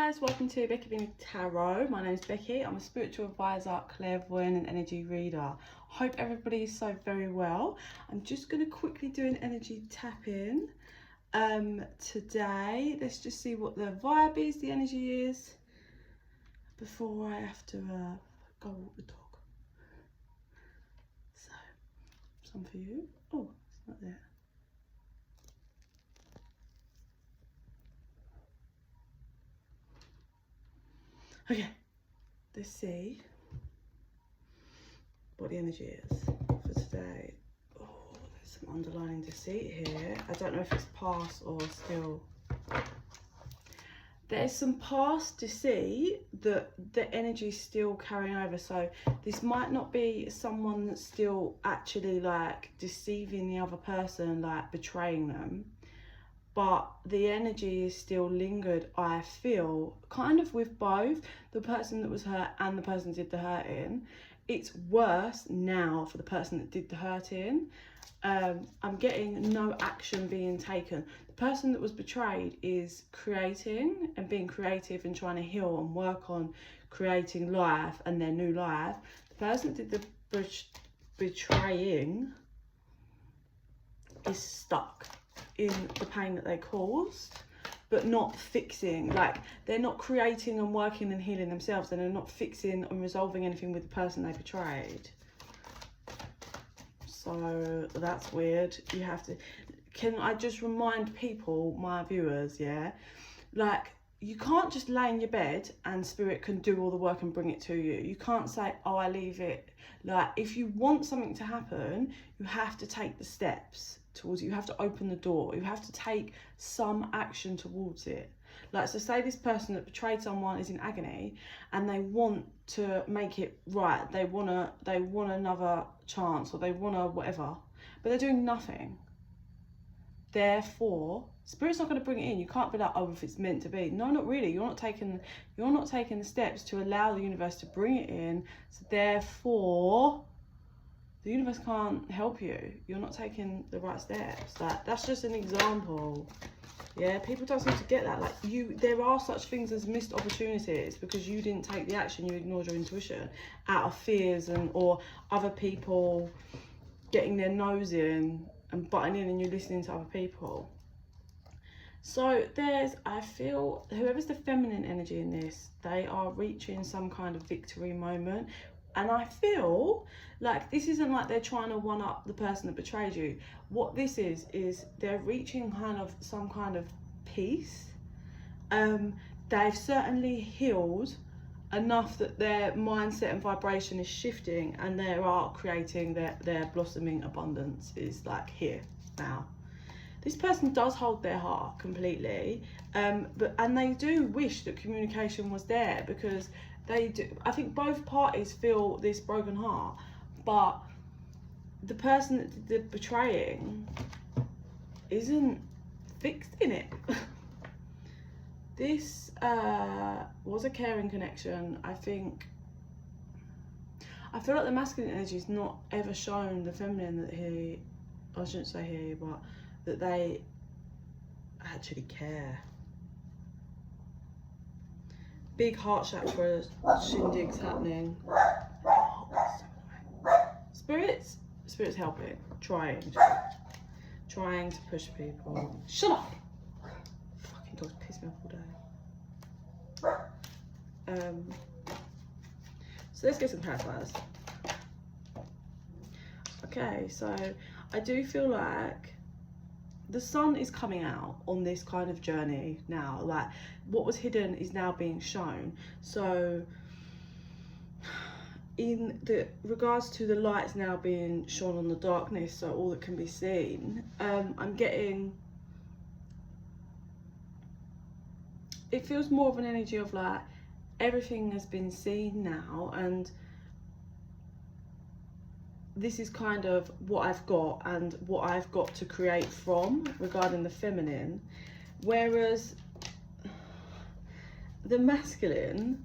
guys, welcome to Bekibtarot. My name is Becky. I'm a spiritual advisor, clairvoyant and energy reader. Hope everybody is so very well. I'm just going to quickly do an energy tap in today. Let's just see what the vibe is, the energy is, before I have to go walk the dog. So, some for you. Oh, it's not there. Okay, let's see what the energy is for today. Oh, there's some underlying deceit here. I don't know if it's past or still. There's some past deceit that the energy is still carrying over. So this might not be someone that's still actually like deceiving the other person, like betraying them. But the energy is still lingered, I feel, kind of with both the person that was hurt and the person that did the hurting. It's worse now for the person that did the hurting. I'm getting no action being taken. The person that was betrayed is creating and being creative and trying to heal and work on creating life and their new life. The person that did the betraying is stuck in the pain that they caused, but not fixing. Like, they're not creating and working and healing themselves, and they're not fixing and resolving anything with the person they betrayed. So that's weird. You have to, can I just remind people, my viewers, yeah, like, you can't just lay in your bed and spirit can do all the work and bring it to you. You can't say, oh, I leave it. Like, if you want something to happen, you have to take the steps towards it. You have to open the door. You have to take some action towards it. Like, so say this person that betrayed someone is in agony and they want to make it right. They want another chance, or they want a whatever, but they're doing nothing. Therefore, spirit's not going to bring it in. You can't be like, oh, if it's meant to be. No, not really. You're not taking the steps to allow the universe to bring it in. So therefore, the universe can't help you. You're not taking the right steps. Like, that's just an example. Yeah, people don't seem to get that. Like, there are such things as missed opportunities because you didn't take the action. You ignored your intuition out of fears or other people getting their nose in and butting in, and you're listening to other people. So I feel whoever's the feminine energy in this, they are reaching some kind of victory moment. And I feel like this isn't like they're trying to one up the person that betrayed you. What this is they're reaching kind of some kind of peace. They've certainly healed enough that their mindset and vibration is shifting, and they are creating their blossoming abundance is like here now. This person does hold their heart completely, and they do wish that communication was there, because they do. I think both parties feel this broken heart, but the person that did the betraying isn't fixed in it. This was a caring connection. I feel like the masculine energy is not ever shown the feminine that I shouldn't say he, but that they actually care. Big heart chakra shindigs happening. Oh, Spirits helping, trying to push people. Shut up! Fucking dogs piss me off all day. So let's get some clarifiers. Okay, so I do feel like the sun is coming out on this kind of journey now. Like, what was hidden is now being shown. So in the regards to the lights now being shone on the darkness, so all that can be seen, I'm getting, it feels more of an energy of like everything has been seen now, and this is kind of what I've got and what I've got to create from regarding the feminine. Whereas the masculine,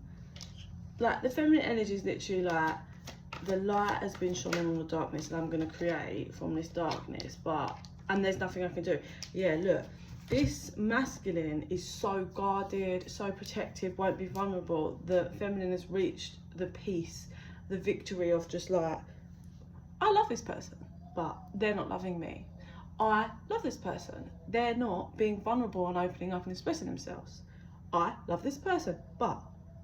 like the feminine energy is literally like the light has been shone on the darkness and I'm going to create from this darkness, and there's nothing I can do. Yeah, look, this masculine is so guarded, so protective, won't be vulnerable. The feminine has reached the peace, the victory of just like, I love this person, but they're not loving me. I love this person, they're not being vulnerable and opening up and expressing themselves. I love this person, but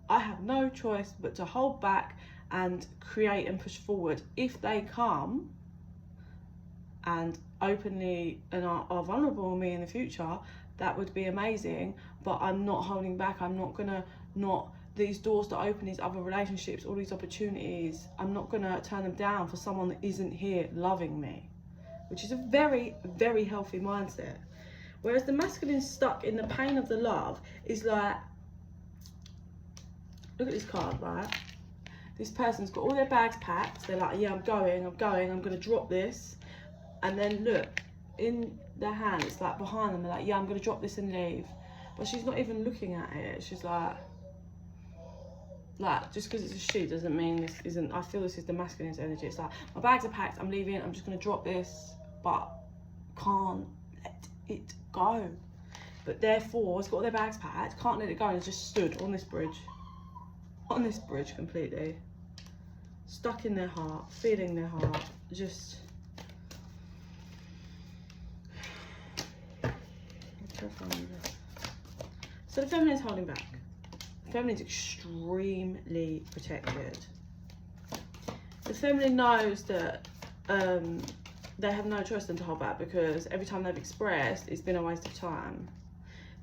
I have no choice but to hold back and create and push forward. If they come and openly and are vulnerable with me in the future, that would be amazing, but I'm not holding back. I'm not gonna these doors that open, these other relationships, all these opportunities, I'm not gonna turn them down for someone that isn't here loving me, which is a very, very healthy mindset. Whereas the masculine stuck in the pain of the love is like, look at this card, right? This person's got all their bags packed. They're like, yeah, I'm going, I'm gonna drop this. And then look, in their hand, it's like behind them, they're like, yeah, I'm gonna drop this and leave. But she's not even looking at it. She's like just because it's a she doesn't mean this isn't, I feel this is the masculine's energy. It's like, my bags are packed, I'm leaving, I'm just gonna drop this, but can't let it go. But therefore, it's got all their bags packed, can't let it go, and it's just stood on this bridge. On this bridge completely. Stuck in their heart, feeling their heart, just... So the feminine's holding back. The feminine's extremely protected. The feminine knows that they have no choice than to hold back, because every time they've expressed, it's been a waste of time.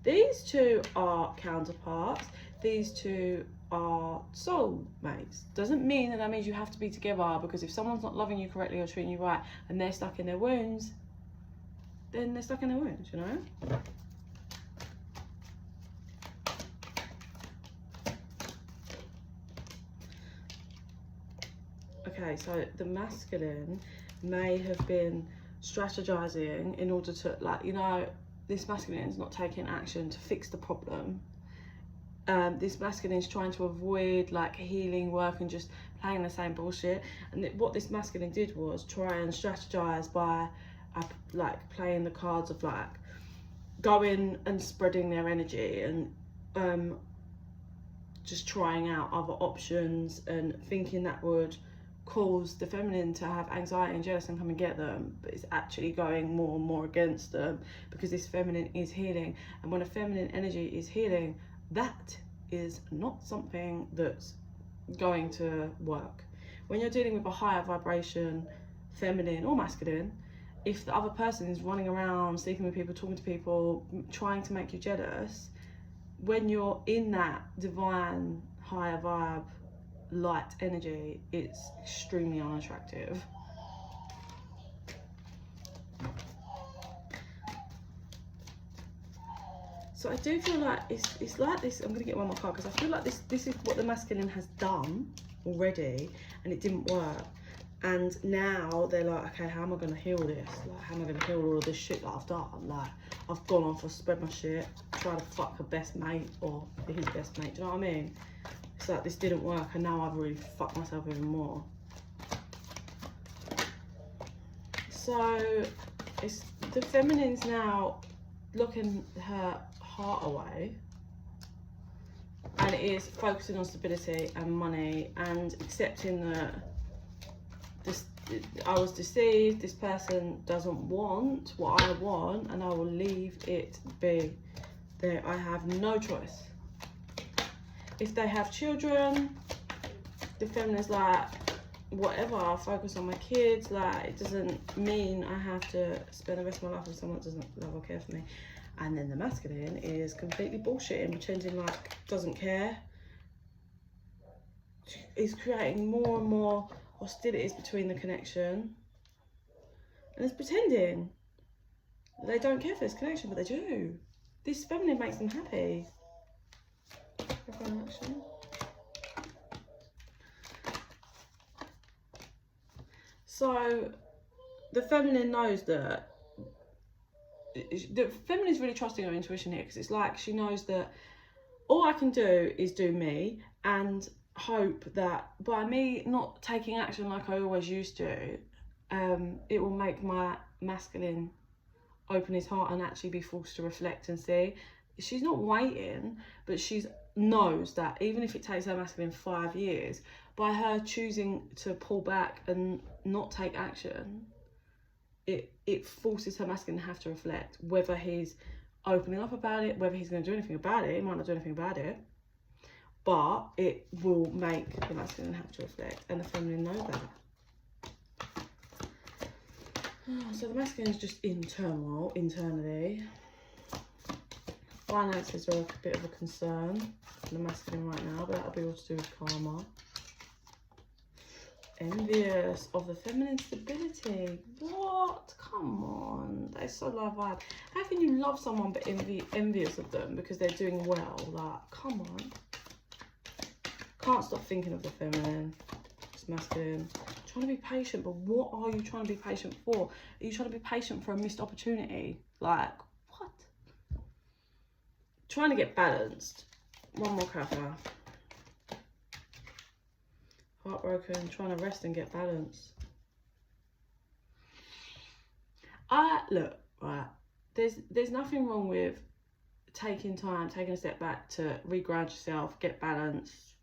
These two are counterparts. These two are soulmates. Doesn't mean that means you have to be together, because if someone's not loving you correctly or treating you right and they're stuck in their wounds, then they're stuck in their wounds, you know? Okay, so the masculine may have been strategizing in order to, like, you know, this masculine is not taking action to fix the problem. This masculine is trying to avoid like healing work and just playing the same bullshit. And what this masculine did was try and strategize by like playing the cards of like going and spreading their energy and just trying out other options and thinking that would cause the feminine to have anxiety and jealous and come and get them, but it's actually going more and more against them, because this feminine is healing. And when a feminine energy is healing, that is not something that's going to work. When you're dealing with a higher vibration feminine or masculine, if the other person is running around, sleeping with people, talking to people, trying to make you jealous, when you're in that divine higher vibe light energy, it's extremely unattractive. So I do feel like it's like this. I'm gonna get one more card, because I feel like this is what the masculine has done already and it didn't work, and now they're like, okay, how am I gonna heal this? Like, how am I gonna heal all of this shit that I've done? Like, I've gone off, I've spread my shit, tried to fuck her best mate or his best mate, do you know what I mean? It's like, this didn't work and now I've really fucked myself even more. So it's the feminine's now looking her heart away, and it is focusing on stability and money and accepting that I was deceived, this person doesn't want what I want, and I will leave it be. There, I have no choice. If they have children, the feminine's like, whatever, I'll focus on my kids. Like, it doesn't mean I have to spend the rest of my life with someone that doesn't love or care for me. And then the masculine is completely bullshitting, pretending like doesn't care. Is creating more and more hostilities between the connection. And it's pretending they don't care for this connection, but they do. This feminine makes them happy. So the feminine knows that the feminine is really trusting her intuition here, because it's like she knows that all I can do is do me, and hope that by me not taking action like I always used to, it will make my masculine open his heart and actually be forced to reflect and see. She's not waiting, but she knows that even if it takes her masculine 5 years, by her choosing to pull back and not take action, it forces her masculine to have to reflect whether he's opening up about it, whether he's going to do anything about it. He might not do anything about it, but it will make the masculine have to reflect, and the feminine knows that. So the masculine is just in turmoil internally. Finances are a bit of a concern for the masculine right now, but that'll be all to do with karma. Envious of the feminine stability. What? Come on. They're so low vibe. How can you love someone but envious of them because they're doing well? Like, come on. Can't stop thinking of the feminine. It's masculine. Trying to be patient, but what are you trying to be patient for? Are you trying to be patient for a missed opportunity? Like, what? Trying to get balanced. One more clarifier. Heartbroken, trying to rest and get balanced. Look, right, there's nothing wrong with taking time, taking a step back to reground yourself, get balanced,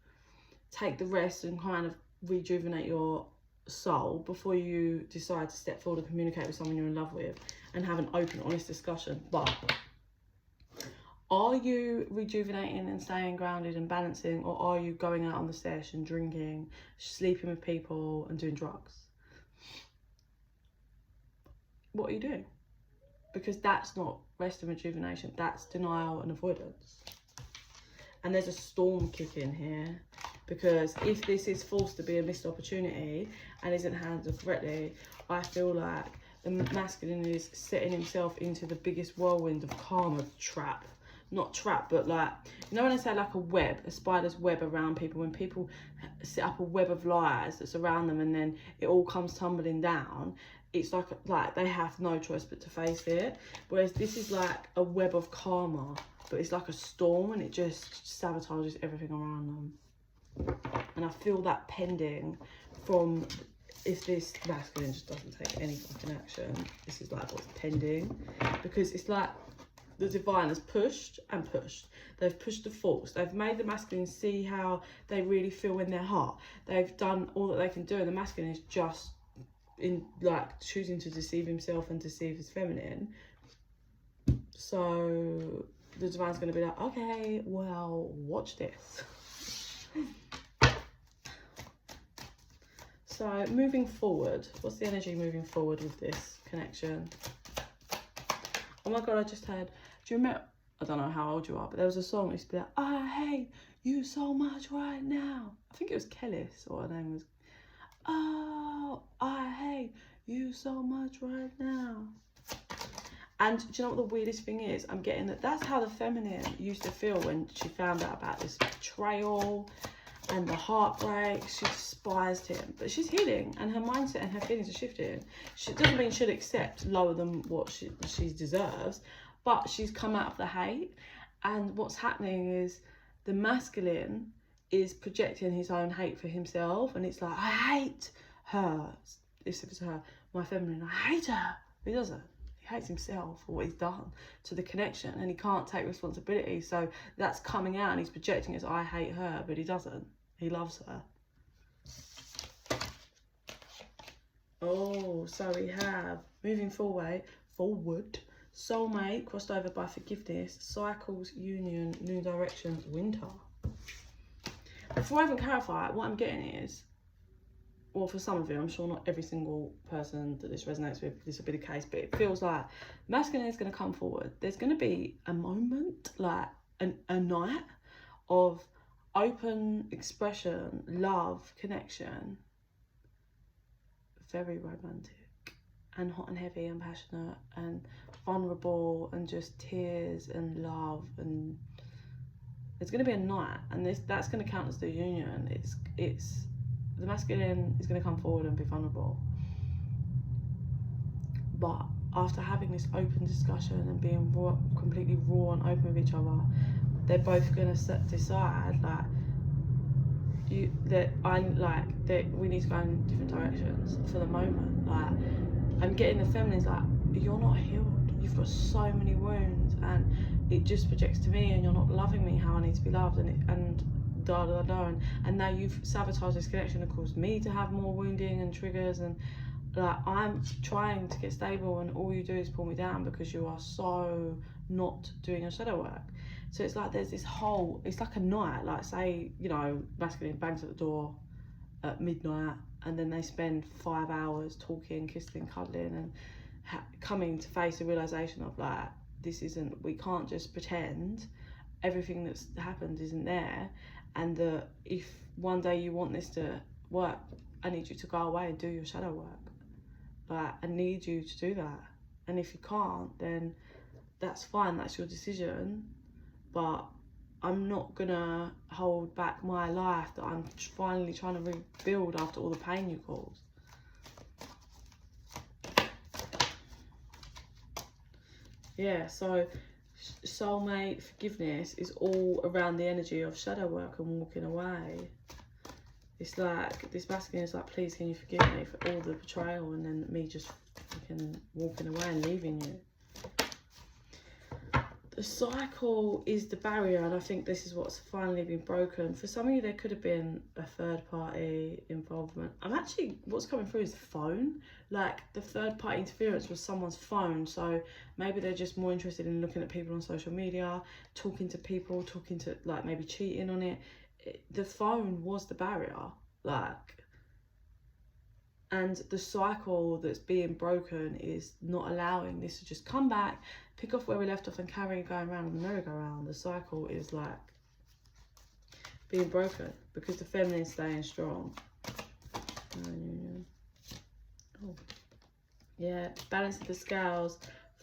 take the rest and kind of rejuvenate your soul before you decide to step forward and communicate with someone you're in love with and have an open, honest discussion. But are you rejuvenating and staying grounded and balancing, or are you going out on the sesh and drinking, sleeping with people and doing drugs? What are you doing? Because that's not rest and rejuvenation, that's denial and avoidance. And there's a storm kicking here, because if this is forced to be a missed opportunity and isn't handled correctly, I feel like the masculine is setting himself into the biggest whirlwind of karma trap. Not trap, but like, you know when I say like a web, a spider's web around people, when people set up a web of lies that's around them and then it all comes tumbling down, it's like they have no choice but to face it. Whereas this is like a web of karma, but it's like a storm and it just sabotages everything around them. And I feel that pending from, if this masculine just doesn't take any fucking action, this is like what's pending. Because it's like the divine has pushed and pushed. They've pushed the false. They've made the masculine see how they really feel in their heart. They've done all that they can do, and the masculine is just in like choosing to deceive himself and deceive his feminine. So the divine's going to be like, okay, well, watch this. So moving forward, what's the energy moving forward with this connection? Oh my god, I just had, do you remember, I don't know how old you are, but there was a song that used to be like, I hate you so much right now. I think it was Kellis, or her name was, oh, I hate you so much right now. And do you know what the weirdest thing is? I'm getting that that's how the feminine used to feel when she found out about this betrayal and the heartbreak. She despised him, but she's healing and her mindset and her feelings are shifting. She doesn't mean she'll accept lower than what she deserves, but she's come out of the hate. And what's happening is the masculine is projecting his own hate for himself, and it's like, I hate her. If it's her, my feminine, I hate her. He doesn't. He hates himself for what he's done to the connection, and he can't take responsibility. So that's coming out and he's projecting as I hate her, but he doesn't. He loves her. Oh, so we have moving forward, soulmate crossed over by forgiveness, cycles, union, new directions, winter. Before I even clarify, what I'm getting is, well, for some of you, I'm sure not every single person that this resonates with, this will be the case, but it feels like masculine is going to come forward. There's going to be a moment, like a night of open expression, love, connection, very romantic and hot and heavy and passionate and vulnerable and just tears and love, and it's going to be a night, and that's going to count as the union. It's the masculine is going to come forward and be vulnerable, but after having this open discussion and being completely raw and open with each other, they're both going to decide that we need to go in different directions for the moment. Like, I'm getting the feminine's like, you're not healed. you've got so many wounds, and it just projects to me, and you're not loving me how I need to be loved, and da da da, and now you've sabotaged this connection and caused me to have more wounding and triggers, and like I'm trying to get stable, and all you do is pull me down because you are so not doing your shadow work. So it's like there's this whole, it's like a night, like say, you know, masculine bangs at the door at midnight, and then they spend 5 hours talking, kissing, cuddling, and coming to face the realization of like, this isn't, we can't just pretend everything that's happened isn't there, and that if one day you want this to work, I need you to go away and do your shadow work. Like, I need you to do that. And if you can't, then that's fine, that's your decision. But I'm not gonna hold back my life that I'm finally trying to rebuild after all the pain you caused. Yeah, so soulmate forgiveness is all around the energy of shadow work and walking away. It's like, this masculine is like, please can you forgive me for all the betrayal, and then me just fucking walking away and leaving you. The cycle is the barrier, and I think this is what's finally been broken. For some of you, there could have been a third party involvement. What's coming through is the phone. Like, the third party interference was someone's phone, so maybe they're just more interested in looking at people on social media, talking to people, like maybe cheating on it. The phone was the barrier, like, and the cycle that's being broken is not allowing this to just come back, pick off where we left off, and carry going around on the merry-go-round. The cycle is like being broken because the feminine's staying strong. Oh. Yeah, balance of the scales,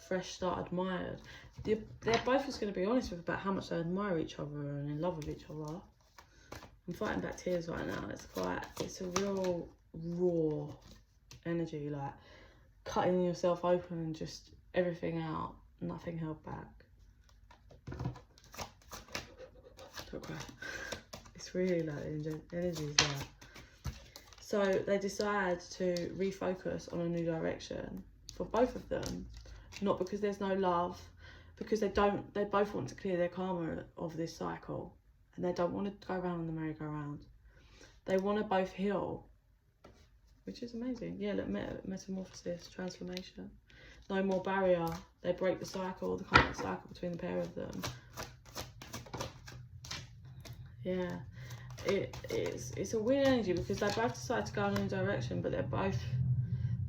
fresh start, admired. They're both just going to be honest with about how much they admire each other and in love with each other. I'm fighting back tears right now. It's a real raw energy, like cutting yourself open and just everything out, nothing held back. Don't cry. It's really like the energy is like. So they decide to refocus on a new direction for both of them, not because there's no love, because they both want to clear their karma of this cycle. And they don't want to go around on the merry-go-round. They want to both heal, which is amazing. Yeah, look, metamorphosis, transformation. No more barrier. They break the cycle, the karmic cycle between the pair of them. Yeah, it's a weird energy because they both decide to go in a new direction, but they're both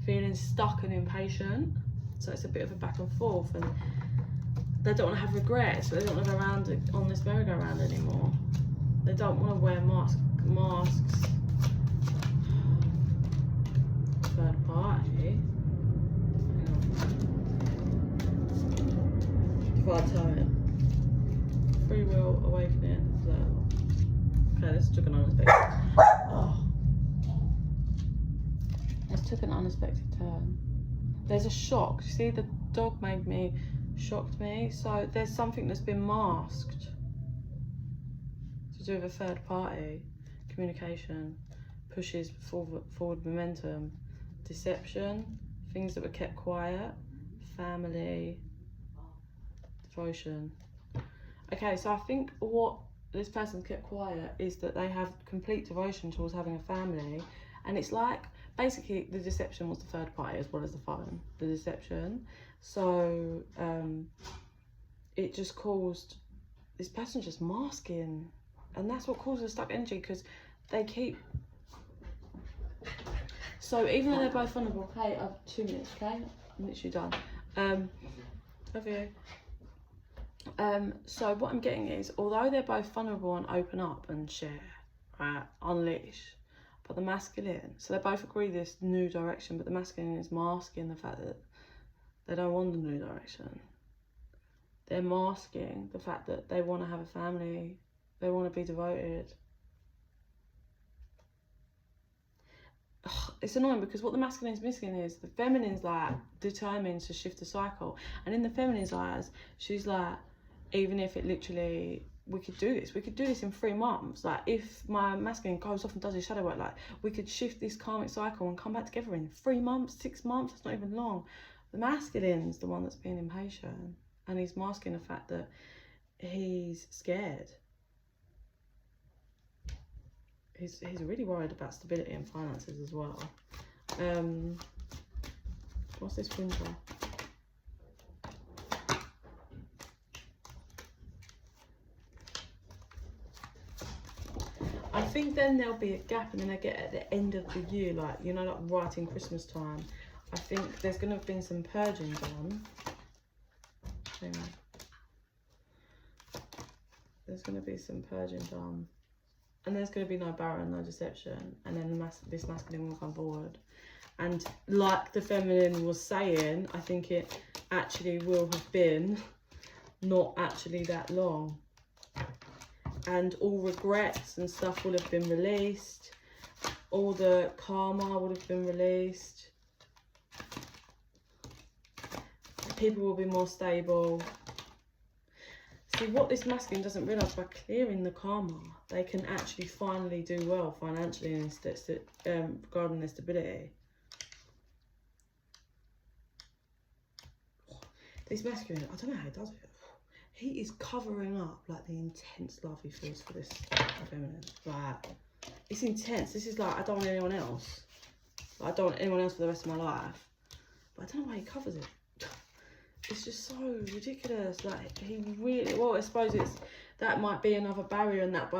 feeling stuck and impatient. So it's a bit of a back and forth, and they don't want to have regrets, so they don't want to go around on this merry-go-round anymore. They don't want to wear masks. Third party. Divine time. Free will, awakening. Okay, this took an unexpected. Oh. This took an unexpected turn. There's a shock. You see, the dog shocked me. So there's something that's been masked to do with a third party. Communication, pushes forward momentum, deception, things that were kept quiet, family, devotion. Okay, so I think what this person kept quiet is that they have complete devotion towards having a family, and it's like basically the deception was the third party as well as the phone, the deception. So it just caused this person just masking, and that's what causes stuck energy, because they keep. So even though they're both vulnerable, okay, I have 2 minutes, okay, I'm literally done. Love you. So what I'm getting is, although they're both vulnerable and open up and share, right, unleash, but the masculine, so they both agree this new direction, but the masculine is masking the fact that they don't want the new direction. They're masking the fact that they want to have a family, they want to be devoted. Ugh, it's annoying because what the masculine's missing is the feminine's like determined to shift the cycle, and in the feminine's eyes, she's like, even if it literally, we could do this in 3 months. Like, if my masculine goes off and does his shadow work, like, we could shift this karmic cycle and come back together in 3 months, 6 months. It's not even long. The masculine's the one that's being impatient, and he's masking the fact that he's scared. He's really worried about stability and finances as well. What's this winter? I think then there'll be a gap, and then I get at the end of the year, like, you know, like right in Christmas time, I think there's going to have been some purging done. Hang on. There's going to be some purging done. And there's going to be no barrier, no deception. And then this masculine will come forward. And like the feminine was saying, I think it actually will have been not actually that long. And all regrets and stuff will have been released. All the karma would have been released. People will be more stable. See, what this masculine doesn't realise, by clearing the karma, they can actually finally do well financially and regarding their stability. This masculine, I don't know how he does it. He is covering up like the intense love he feels for this feminine. Like, it's intense. This is like, I don't want anyone else. Like, I don't want anyone else for the rest of my life. But I don't know why he covers it. It's just so ridiculous. Like, he really, well, I suppose that might be another barrier, and that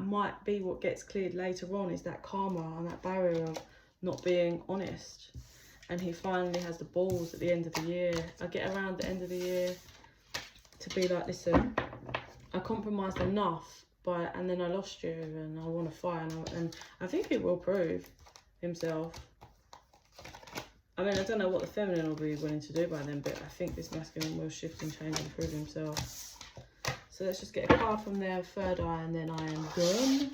might be what gets cleared later on, is that karma and that barrier of not being honest. And he finally has the balls at the end of the year. I get around the end of the year to be like, listen, I compromised enough, and then I lost you, and I want to fight, and I think he will prove himself. I mean, I don't know what the feminine will be willing to do by then, but I think this masculine will shift and change and prove himself. So let's just get a card from their third eye, and then I am done.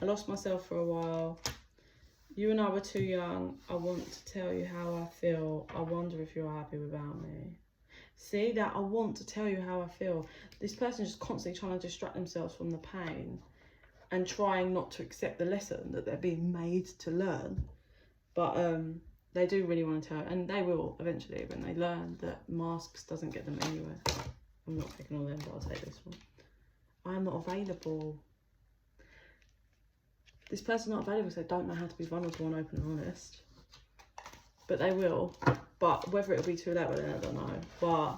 I lost myself for a while. You and I were too young. I want to tell you how I feel. I wonder if you're happy without me. See that? I want to tell you how I feel. This person is just constantly trying to distract themselves from the pain and trying not to accept the lesson that they're being made to learn. But they do really want to tell, and they will eventually when they learn that masks doesn't get them anywhere. I'm not taking all them, but I'll take this one. I'm not available. This person's not available because they don't know how to be vulnerable and open and honest. But they will. But whether it'll be too late, I don't know. But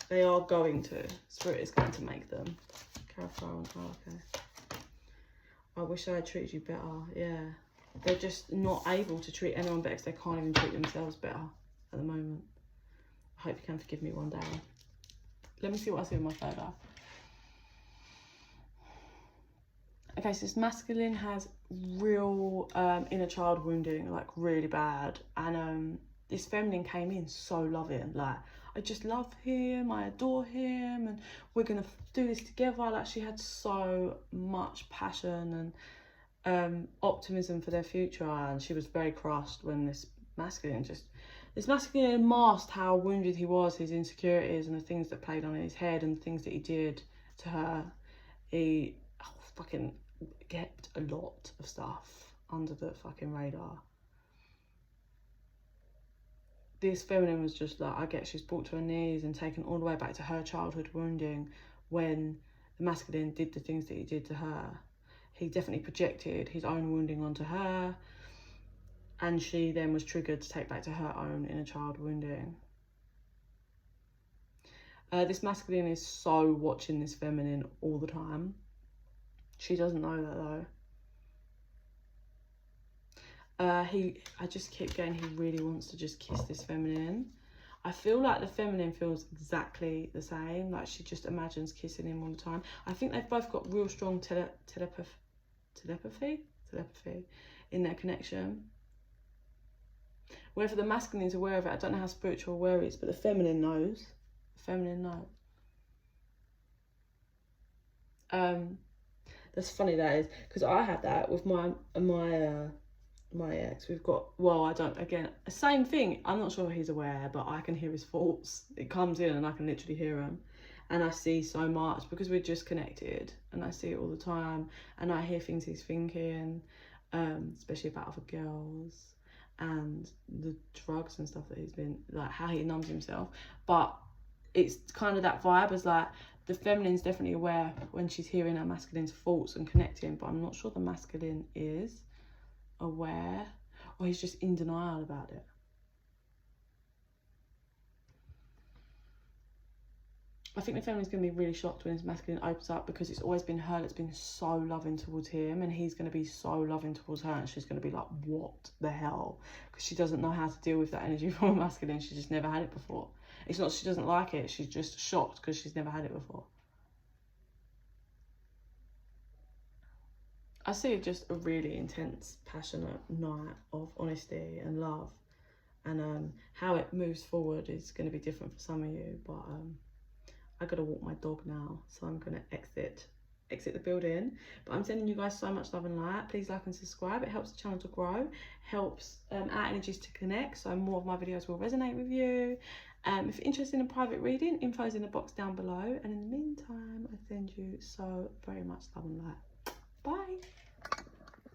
they are going to. Spirit is going to make them. Clarify on. Oh, okay. I wish I had treated you better. Yeah. They're just not able to treat anyone better because they can't even treat themselves better at the moment. I hope you can forgive me one day. Let me see what I see with my third eye. Okay, so this masculine has real inner child wounding, like really bad. And this feminine came in so loving, like, I just love him, I adore him, and we're gonna do this together. Like, she had so much passion and optimism for their future, and she was very crushed when this masculine masked how wounded he was, his insecurities and the things that played on in his head and the things that he did to her. He fucking kept a lot of stuff under the fucking radar. This feminine was just like, I get she's brought to her knees and taken all the way back to her childhood wounding when the masculine did the things that he did to her. He definitely projected his own wounding onto her, and she then was triggered to take back to her own inner child wounding. This masculine is so watching this feminine all the time. She doesn't know that though. I just keep getting, he really wants to just kiss this feminine. I feel like the feminine feels exactly the same. Like, she just imagines kissing him all the time. I think they've both got real strong telepathy in their connection. Whether the masculine is aware of it, I don't know how spiritual aware it is, but the feminine knows. The feminine knows. That's funny, that is, because I had that with my ex. We've got, well, I don't, again, same thing. I'm not sure he's aware, but I can hear his thoughts. It comes in and I can literally hear him. and I see so much because we're just connected, and I see it all the time, and I hear things he's thinking, especially about other girls and the drugs and stuff that he's been, like how he numbs himself. But it's kind of that vibe as like the feminine's definitely aware when she's hearing her masculine's thoughts and connecting, but I'm not sure the masculine is aware, or he's just in denial about it. I think the feminine's going to be really shocked when his masculine opens up, because it's always been her that's been so loving towards him, and he's going to be so loving towards her, and she's going to be like, what the hell? Because she doesn't know how to deal with that energy from a masculine. She's just never had it before. It's not she doesn't like it, she's just shocked because she's never had it before. I see just a really intense, passionate night of honesty and love, and how it moves forward is going to be different for some of you, but I gotta walk my dog now, so I'm gonna exit the building. But I'm sending you guys so much love and light. Please like and subscribe. It helps the channel to grow, helps our energies to connect, so more of my videos will resonate with you. If you're interested in a private reading, info's in the box down below, and in the meantime I send you so very much love and light. Bye.